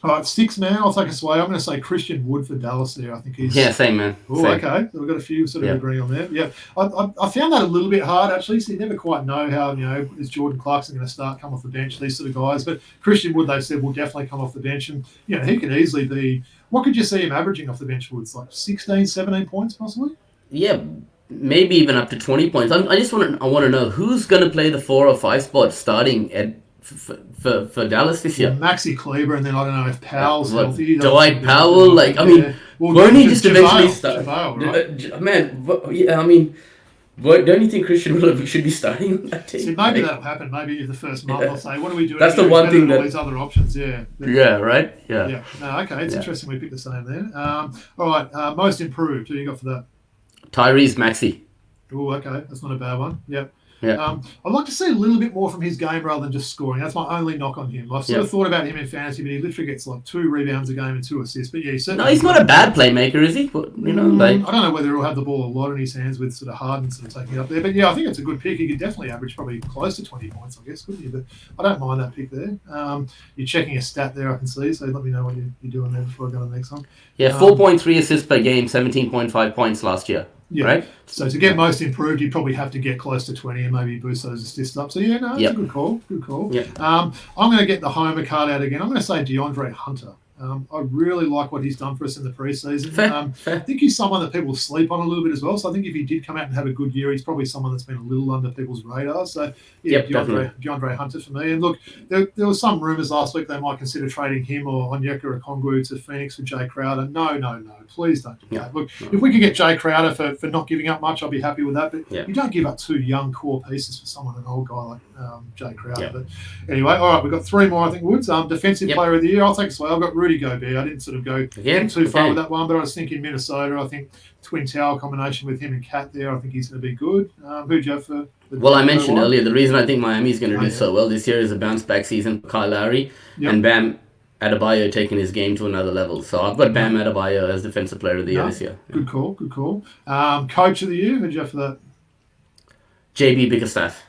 All right, 6 man. I'll take us away. I'm going to say Christian Wood for Dallas there. I think he's...
Yeah, same, man.
Oh, okay. So we've got a few sort of agreeing on there. Yeah. I found that a little bit hard, actually. So you never quite know how, is Jordan Clarkson going to start, come off the bench, these sort of guys. But Christian Wood, they've said, will definitely come off the bench. And, he could easily be... What could you see him averaging off the bench, Woods? Like 16, 17 points, possibly?
Yeah, maybe even up to 20 points. I want to know who's going to play the 4 or 5 spot starting at... For Dallas this year.
Maxi Kleber, and then I don't know if Powell's healthy.
Dwight Powell, won't he just eventually start?
Right?
Don't you think Christian Wood should be starting on that team?
See, maybe that'll happen. Maybe in the first month I'll say, what are we doing?
That's the one thing that...
all these other options, yeah.
Right? Yeah.
Yeah. No, okay, it's interesting we picked the same there. All right, most improved. Who you got for that?
Tyrese Maxey.
Oh, okay. That's not a bad one. Yep.
Yeah.
I'd like to see a little bit more from his game rather than just scoring. That's my only knock on him. I've sort of thought about him in fantasy, but he literally gets like 2 rebounds a game and 2 assists. But yeah,
he's not a bad playmaker, is he?
I don't know whether he'll have the ball a lot in his hands with sort of Harden sort of taking it up there. But yeah, I think it's a good pick. He could definitely average probably close to 20 points, I guess, couldn't he? But I don't mind that pick there. You're checking a stat there, I can see. So let me know what you're doing there before I go to the next one.
Yeah, 4.3 assists per game, 17.5 points last year.
Yeah.
Right?
So to get most improved, you'd probably have to get close to 20 and maybe boost those assists up. So yeah, no, it's a good call. Good call.
Yep.
I'm going to get the homer card out again. I'm going to say DeAndre Hunter. I really like what he's done for us in the preseason.
Fair.
I think he's someone that people sleep on a little bit as well. So I think if he did come out and have a good year, he's probably someone that's been a little under people's radar. So yeah, DeAndre Hunter for me. And look, there was some rumours last week they might consider trading him or Onyeka Okongwu to Phoenix for Jay Crowder. No. Please don't do that. Look, if we could get Jay Crowder for not giving up much, I'll be happy with that. But you don't give up 2 young core pieces for someone, an old guy like Jay Crowder. But anyway, all right, we've got 3 more, I think, Woods. Defensive Player of the Year, I'll take us away. I've got Rudy Gobert. I didn't sort of go too far with that one, but I was thinking Minnesota. I think Twin Tower combination with him and Cat there, I think he's going to be good. Who'd you have for...
Well, I mentioned earlier, the reason I think Miami's going to do so well this year is a bounce-back season for Kyle Lowry and Bam Adebayo taking his game to another level. So I've got Bam Adebayo as Defensive Player of the Year this year.
Good call. Coach of the Year, who'd you have for that?
JB Bickerstaff.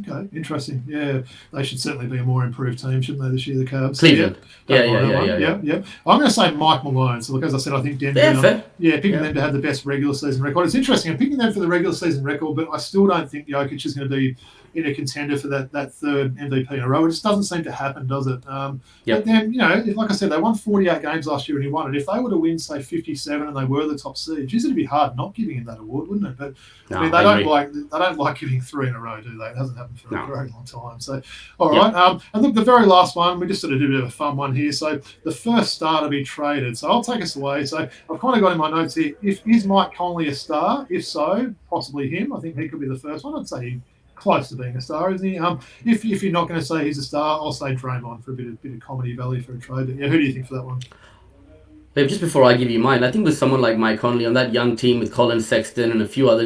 Okay, interesting. Yeah, they should certainly be a more improved team, shouldn't they, this year, the Cavs?
Cleveland.
Yeah. I'm going to say Mike Malone. So, look, as I said, I think Denver... picking them to have the best regular season record. It's interesting. I'm picking them for the regular season record, but I still don't think Jokic is going to be in a contender for that 3rd MVP in a row. It just doesn't seem to happen, does it? But then, like I said, they won 48 games last year and he won it. If they were to win, say, 57 and they were the top seed, it'd be hard not giving him that award, wouldn't it? But they don't like giving 3 in a row, do they? It hasn't happened for a very long time. So, all right. And look, the very last one, we just sort of did a bit of a fun one here. So the first star to be traded. So I'll take us away. So I've kind of got in my notes here, is Mike Conley a star? If so, possibly him. I think he could be the first one. I'd say close to being a star, isn't he? If you're not going to say he's a star, I'll say Draymond for a bit of comedy value for a trade. But yeah, who do you think for that one?
But just before I give you mine, I think with someone like Mike Conley on that young team with Colin Sexton and a few other,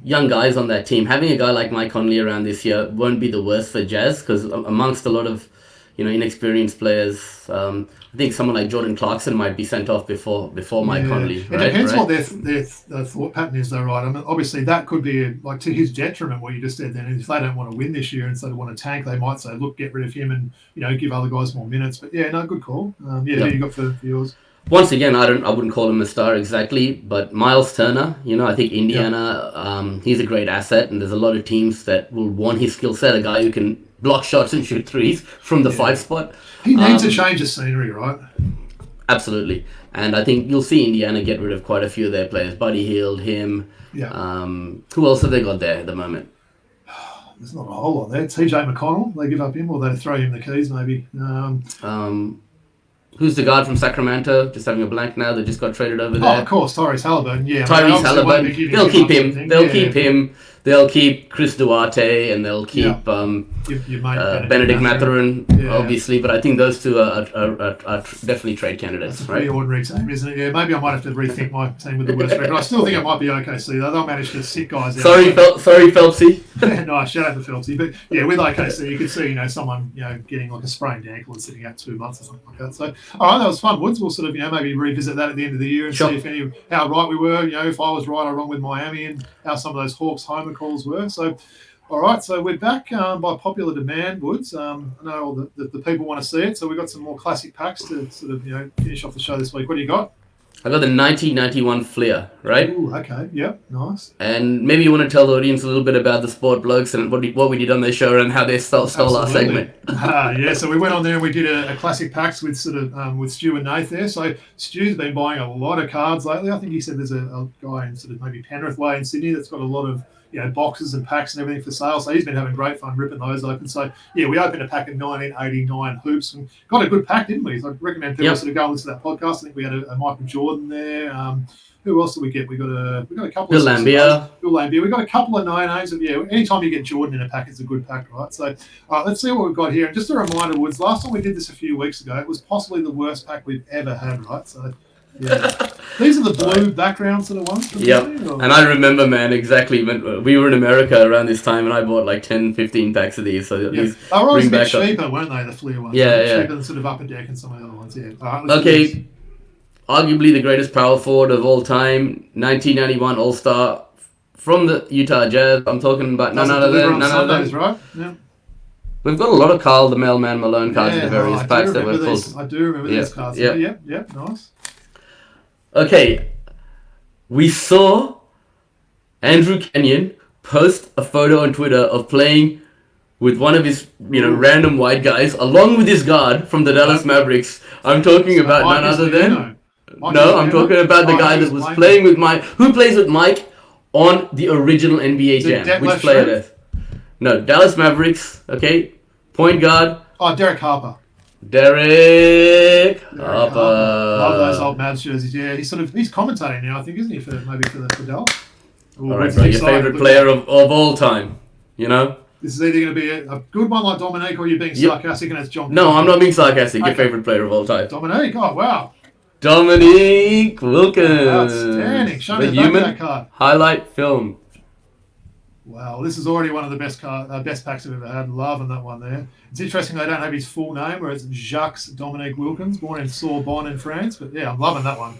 young guys on that team, having a guy like Mike Conley around this year won't be the worst for Jazz because amongst a lot of inexperienced players, I think someone like Jordan Clarkson might be sent off before Mike Conley.
It depends what their thought pattern is, though, right? I mean, obviously that could be to his detriment. What you just said then, if they don't want to win this year and so they want to tank, they might say, "Look, get rid of him and give other guys more minutes." But yeah, no, good call. Who you got for yours?
Once again, I wouldn't call him a star exactly, but Miles Turner, I think Indiana, he's a great asset, and there's a lot of teams that will want his skill set, a guy who can block shots and shoot threes from the 5 spot.
He needs a change of scenery, right?
Absolutely. And I think you'll see Indiana get rid of quite a few of their players. Buddy Hield, him.
Yeah.
Who else have they got there at the moment?
There's not a whole lot there. TJ McConnell, they give up him, or they throw him the keys maybe.
Who's the guard from Sacramento? Just having a blank now. They just got traded over there.
Oh, of course, Tyrese Halliburton. Yeah,
Tyrese Halliburton. They'll keep him. They'll keep him. They'll keep Chris Duarte, and they'll keep
your mate,
Benedict Mathurin, obviously. But I think those two are definitly trade candidates.
That's a pretty ordinary team, isn't it? Yeah, maybe I might have to rethink my team with the worst record. I still think it might be OKC, though. They'll manage to sit guys out.
Sorry, Phelpsy.
No, shout out to Phelpsy. But yeah, with OKC, you could see, someone, getting like a sprained ankle and sitting out 2 months or something like that. So, all right, that was fun, Woods. We'll sort of, maybe revisit that at the end of the year and see if how right we were, if I was right or wrong with Miami and how some of those Hawks homer calls were. So, all right, so we're back by popular demand, Woods. I know all the people want to see it, so we've got some more classic packs to sort of, finish off the show this week. What do you got?
I got the 1991 Fleer, right?
Ooh, okay, yep, nice.
And maybe you want to tell the audience a little bit about the Sport Blokes and what we did on their show and how they stole our segment.
Yeah, so we went on there and we did a classic packs with sort of with Stu and Nath there. So Stu's been buying a lot of cards lately. I think he said there's a guy in sort of maybe Penrith Way in Sydney that's got a lot of boxes and packs and everything for sale. So he's been having great fun ripping those open. So yeah, we opened a pack of 1989 hoops and got a good pack, didn't we? So I recommend people sort of go and listen to that podcast. I think we had a Michael Jordan there. Who else did we get? We got a couple
Bill
of
Laimbeer.
Bill Laimbeer. We got a couple of no-names. Anytime you get Jordan in a pack, it's a good pack, right? So let's see what we've got here. And just a reminder, Woods, last time we did this a few weeks ago, it was possibly the worst pack we've ever had, right? So yeah. These are the blue background sort of ones.
Yep. And I remember, man, exactly when we were in America around this time, and I bought like 10, 15 packs of these. So these
they were always a bit cheaper, weren't they? The Fleer ones.
Yeah.
Cheaper than sort of Upper Deck and some of the other ones. Yeah.
Okay. Arguably the greatest power forward of all time, 1991 All-Star from the Utah Jazz. I'm talking about none other than.
Right? Yeah.
We've got a lot of Carl the Mailman Malone cards in the various packs that we've pulled.
I do remember these cards. Yep, nice.
Okay, we saw Andrew Kenyon post a photo on Twitter of playing with one of his, random white guys, along with his guard from the Dallas Mavericks. I'm talking about none other than... I'm talking about the guy that was playing with Mike. Who plays with Mike on the original NBA Jam? Which player there? No, Dallas Mavericks, okay? Point guard.
Oh, Derek Harper.
Derek Harper.
Love those old Mavs jerseys. Yeah, he's commentating now, I think, isn't he? For Dallas.
All right, bro. Your favorite player of all time.
This is either going to be a good one like Dominique, or you're being sarcastic and it's John.
No, I'm not being sarcastic. Okay. Your favorite player of all time.
Dominique. Oh wow.
Dominique Wilkins.
Outstanding. Show me the back of that card.
Highlight film.
Wow, this is already one of the best packs I've ever had. Loving that one there. It's interesting they don't have his full name, where it's Jacques Dominique Wilkins, born in Sorbonne in France. But yeah, I'm loving that one.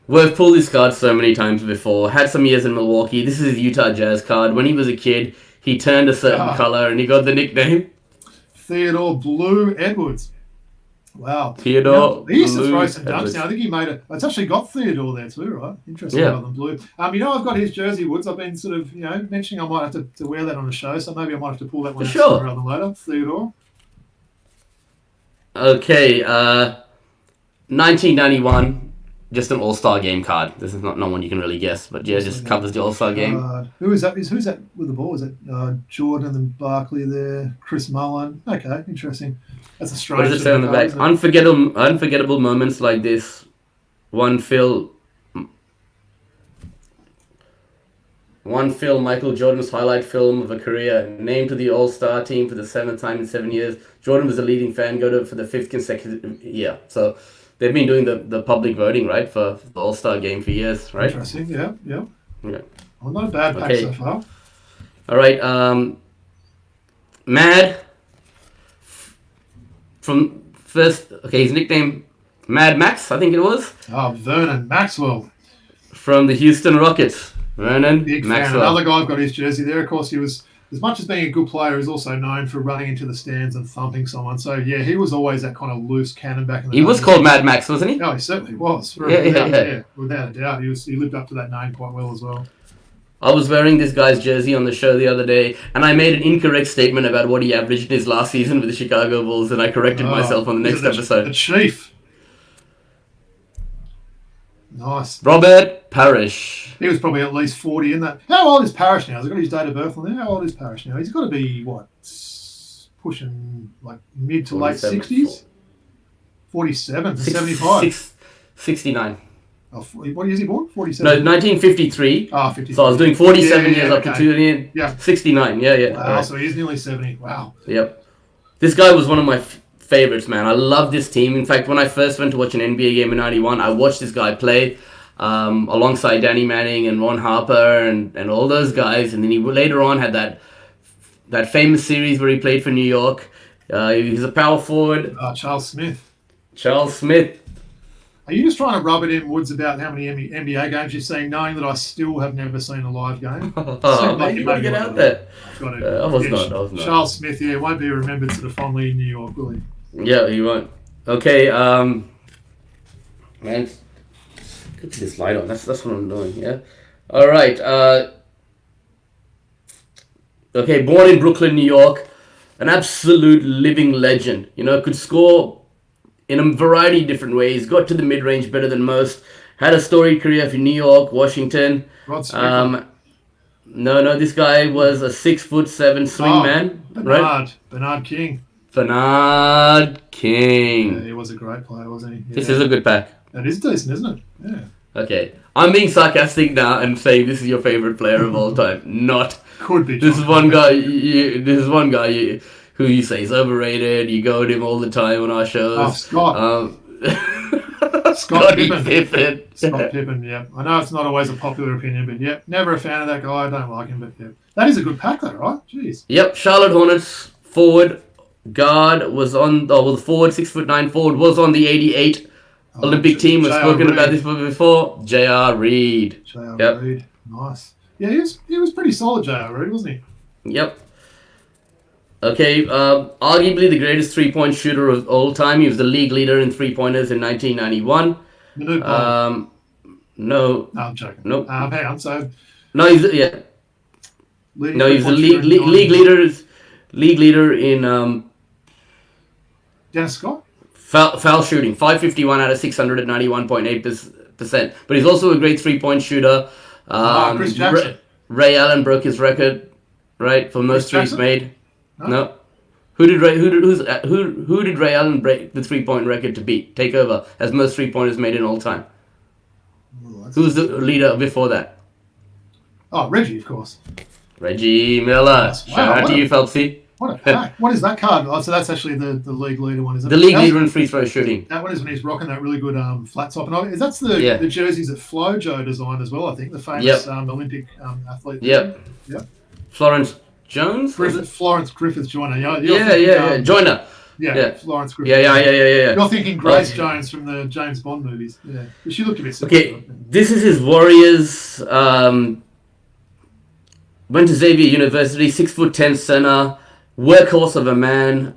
We've pulled this card so many times before. Had some years in Milwaukee. This is his Utah Jazz card. When he was a kid, he turned a certain color and he got the nickname
Theodore Blue Edwards. Wow.
Theodore.
He used to throw some dunks now. I think he made it. It's actually got Theodore there too, right? Interesting rather than blue. I've got his jersey, Woods. I've been sort of, mentioning I might have to wear that on the show, so maybe I might have to pull that one out sooner rather than later. Theodore.
Okay, 1991. Just an All-Star game card. This is not one you can really guess, but yeah, just covers the All-Star game.
Who's that with the ball? Is it Jordan and Barkley there? Chris Mullin. Okay, interesting. That's a strange.
What does it say on the back? Unforgettable moments like this. One Phil Michael Jordan's highlight film of a career. Named to the All-Star team for the 7th time in 7 years. Jordan was a leading fan. For the 5th consecutive year. So they've been doing the public voting, right, for the All-Star game for years, right?
Interesting, yeah. Well, not a bad pack so far.
All right, Mad, from first, his nickname, Mad Max, I think it was.
Oh, Vernon Maxwell.
From the Houston Rockets, Vernon
Big
Maxwell.
Fan. Another guy got his jersey there. Of course, he was, as much as being a good player, he's also known for running into the stands and thumping someone. So, yeah, he was always that kind of loose cannon back in the day.
He was called Mad Max, wasn't he?
No, he certainly was. Without a doubt. He lived up to that name quite well as well.
I was wearing this guy's jersey on the show the other day, and I made an incorrect statement about what he averaged in his last season with the Chicago Bulls, and I corrected myself on the next episode.
The Chief. Nice.
Robert Parrish.
He was probably at least 40 in that. How old is Parrish now? Has he got his date of birth on there? How old is Parrish now? He's got to be, what, pushing like mid to late 60s? 47 to 75.
69.
Oh, what year is he born? 47?
No, 1953.
Ah, 53.
So I was doing 47 years up to 2
Yeah.
69. Yeah.
Wow, right. So he's nearly 70. Wow.
Yep. This guy was one of my favorites, man. I love this team. In fact, when I first went to watch an NBA game in 91, I watched this guy play alongside Danny Manning and Ron Harper and all those guys. And then he later on had that famous series where he played for New York. He's a power forward.
Charles Smith. Are you just trying to rub it in, Woods, about how many NBA games you've seen, knowing that I still have never seen a live game?
Man, you got to get out there. I was not.
Charles Smith, won't be remembered sort of fondly in New York, will he?
Yeah, he won't. Okay, man, put this light on. That's what I'm doing. Yeah. All right. Okay, born in Brooklyn, New York, an absolute living legend. Could score in a variety of different ways. Got to the mid-range better than most. Had a storied career for New York, Washington. No, this guy was a 6'7" swing man.
Bernard King.
Bernard King.
Yeah, he was a great player, wasn't he? Yeah.
This is a good pack.
That is decent, isn't it? Yeah.
Okay. I'm being sarcastic now and saying this is your favorite player of all time. Not.
Could be.
This is one guy. Who you say is overrated. You go to him all the time on our shows.
Oh, Scott. Scott Pippen. Scott Pippen, yeah. I know it's not always a popular opinion, but yeah, never a fan of that guy. I don't like him, but yeah. That is a good pack though, right? Jeez.
Yep, Charlotte Hornets forward. Guard was on, the forward, 6'9" forward, was on the 88 Olympic team. We've spoken about this before. J.R. Reid.
J.R. Reid. Nice. Yeah, he was pretty solid, J.R. Reid, wasn't he?
Yep. Okay, arguably the greatest three-point shooter of all time. He was the league leader in three-pointers in 1991. No,
I'm joking.
Nope.
Hang on. So.
No, he's the league leader in
Dennis Scott.
Foul shooting, 551 out of 691.8%. But he's also a great three-point shooter.
Chris Jackson.
Ray Allen broke his record, right, for most threes made. No. Who did Ray Allen break the three-point record to beat? Take over as most three-pointers made in all time. Who was the leader before that?
Oh, Reggie, of course.
Reggie Miller. Wow, shout out to you, Phelpsy.
What a pack. What is that card? Oh, so that's actually the league leader one, isn't it?
The league leader in free throw shooting.
That one is when he's rocking that really good flat top. And that's the jerseys that FloJo designed as well, I think. The famous Olympic athlete.
Yep. Florence Jones?
Florence Griffith Joyner.
Joyner.
Yeah, Florence Griffith.
Yeah.
You're thinking Grace Jones from the James Bond movies. Yeah. She looked a bit similar.
Okay, this is his Warriors. Went to Xavier University, 6'10" center, workhorse of a man.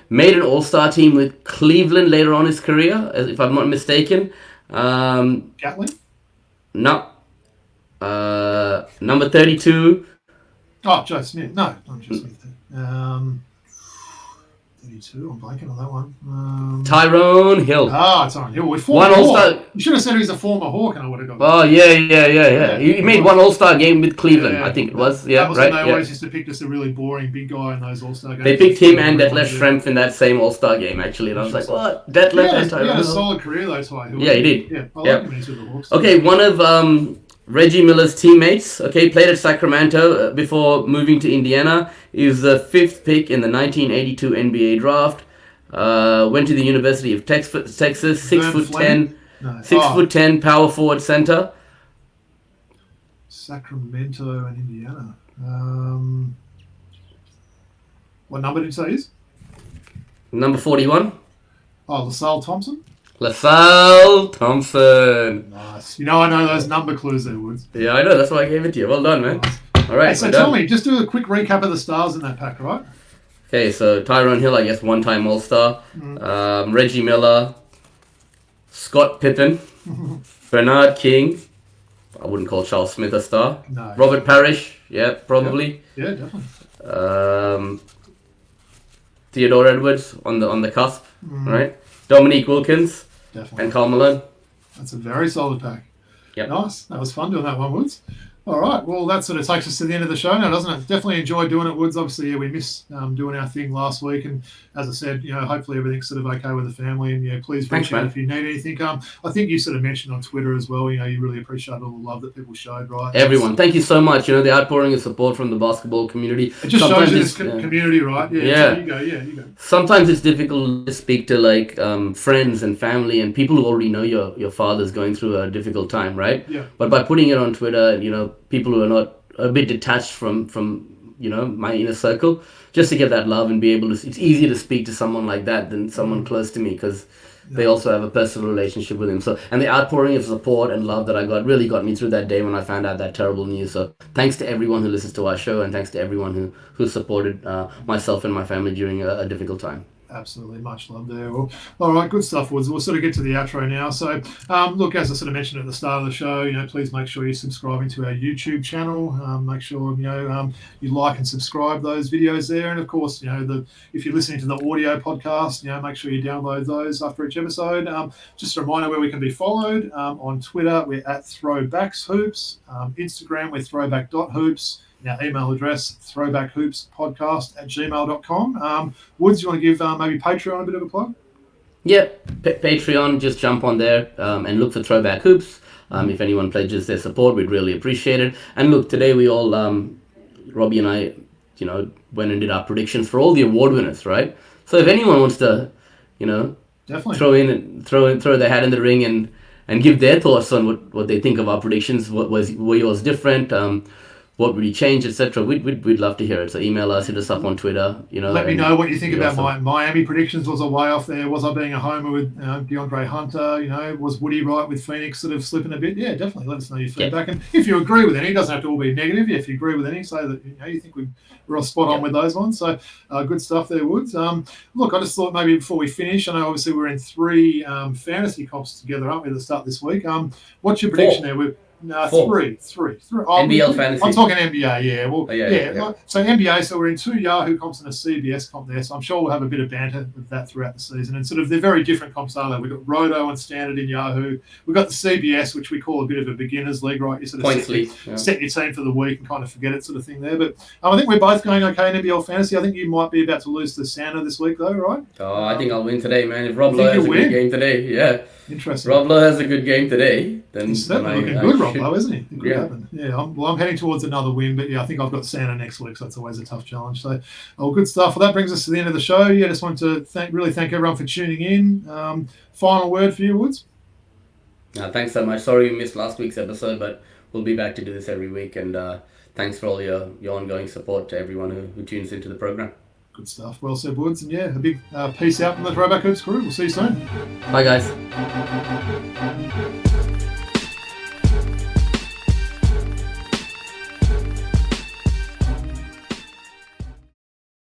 Made an all-star team with Cleveland later on in his career, if I'm not mistaken.
Gatlin?
No. Number 32.
Oh, Joe Smith. No, not Joe Smith. 32. I'm blanking on that one.
Tyrone Hill.
Tyrone Hill. One All-Star. You should have said he's a former Hawk, and I would have got.
Oh yeah. He made one All-Star game with Cleveland. I think it was. Yeah,
right. They always used to pick just a really boring big guy in those All-Star games.
They picked him and Detlef Schrempf in that same All-Star game, actually, and I was like, what? Detlef and Tyrone Hill.
He had a solid career, though, Ty Hill.
Yeah, he did.
Yeah, I like him when he's with the Hawks.
Okay, one of Reggie Miller's teammates, played at Sacramento before moving to Indiana. He was the 5th pick in the 1982 NBA draft. Went to the University of Texas, 6'10", power forward center.
Sacramento and Indiana. What number did you say is?
Number 41.
Oh, LaSalle Thompson?
LaSalle Thompson.
Nice. I know those number clues there, Woods.
Yeah, I know. That's why I gave it to you. Well done, man.
Nice.
All right.
Hey, so tell me, just do a quick recap of the stars in that pack, right?
Okay, so Tyrone Hill, I guess, one-time All-Star. Reggie Miller. Scott Pippen. Bernard King. I wouldn't call Charles Smith a star.
No.
Robert Parrish. Yeah, probably.
Yeah, definitely.
Theodore Edwards on the cusp, right? Dominique Wilkins.
Definitely.
And Karl Malone.
That's a very solid pack.
Yep.
Nice. That was fun doing that one, Woods. All right. Well, that sort of takes us to the end of the show now, doesn't it? Definitely enjoyed doing it, Woods. Obviously, yeah, we missed doing our thing last week. And as I said, hopefully everything's sort of okay with the family. And, please reach out if you need anything. I think you sort of mentioned on Twitter as well, you really appreciate all the love that people showed, right?
Everyone. Thank you so much. The outpouring of support from the basketball community.
It just shows you this community, right?
Yeah.
So you go.
Sometimes it's difficult to speak to friends and family and people who already know your father's going through a difficult time, right?
Yeah.
But by putting it on Twitter, people who are not a bit detached from my inner circle, just to get that love and be able to, it's easier to speak to someone like that than someone close to me, because they also have a personal relationship with him. So, and the outpouring of support and love that I got really got me through that day when I found out that terrible news. So thanks to everyone who listens to our show, and thanks to everyone who supported myself and my family during a difficult time.
Absolutely, much love there. Well, all right, good stuff, Woods. We'll sort of get to the outro now. So, look, as I sort of mentioned at the start of the show, please make sure you're subscribing to our YouTube channel. Make sure you like and subscribe those videos there, and of course, if you're listening to the audio podcast, make sure you download those after each episode. Just a reminder where we can be followed on Twitter. We're at Throwbacks Hoops. Instagram, we're throwback.hoops. Our email address, throwbackhoopspodcast@gmail.com. Woods, you want to give maybe Patreon a bit of a plug?
Yeah, Patreon, just jump on there and look for Throwback Hoops. If anyone pledges their support, we'd really appreciate it. And look, today we all, Robbie and I, went and did our predictions for all the award winners, right? So if anyone wants to,
definitely
throw their hat in the ring and give their thoughts on what they think of our predictions, were yours different? What would you change, etc.? We'd love to hear it. So email us, hit us up on Twitter.
Let me know what you think about my Miami predictions. Was I way off there? Was I being a homer with DeAndre Hunter? Was Woody right with Phoenix sort of slipping a bit? Yeah, definitely. Let us know your feedback. And if you agree with any, it doesn't have to all be negative. If you agree with any, say that you think we're all spot on with those ones. So good stuff there, Woods. Look, I just thought maybe before we finish, I know obviously we're in 3 fantasy comps together, aren't we, at the start this week? What's your prediction there? No, three.
NBL fantasy.
I'm talking NBA, yeah. Well,
yeah.
So NBA, so we're in 2 Yahoo comps and a CBS comp there. So I'm sure we'll have a bit of banter with that throughout the season. And sort of they're very different comps, are they? We've got Roto and Standard in Yahoo. We've got the CBS, which we call a bit of a beginner's league, right? You sort of set your team for the week and kind of forget it, sort of thing there. But I think we're both going okay in NBL fantasy. I think you might be about to lose to Santa this week, though, right?
Oh, I think I'll win today, man. If Rob Lowe has a good game today, yeah.
Interesting.
Rob Lowe has a good game today, then
he's certainly looking good, Rob Lowe, isn't he? It could
Yeah.
happen. Yeah, I'm heading towards another win, but I think I've got Santa next week, so that's always a tough challenge. So, good stuff. Well, that brings us to the end of the show. Yeah, just want to really thank everyone for tuning in. Final word for you, Woods?
Thanks so much. Sorry we missed last week's episode, but we'll be back to do this every week. And thanks for all your ongoing support to everyone who tunes into the program.
Good stuff. Well said, Woods. And a big peace out from the Throwback Hoops crew. We'll see you soon.
Bye, guys.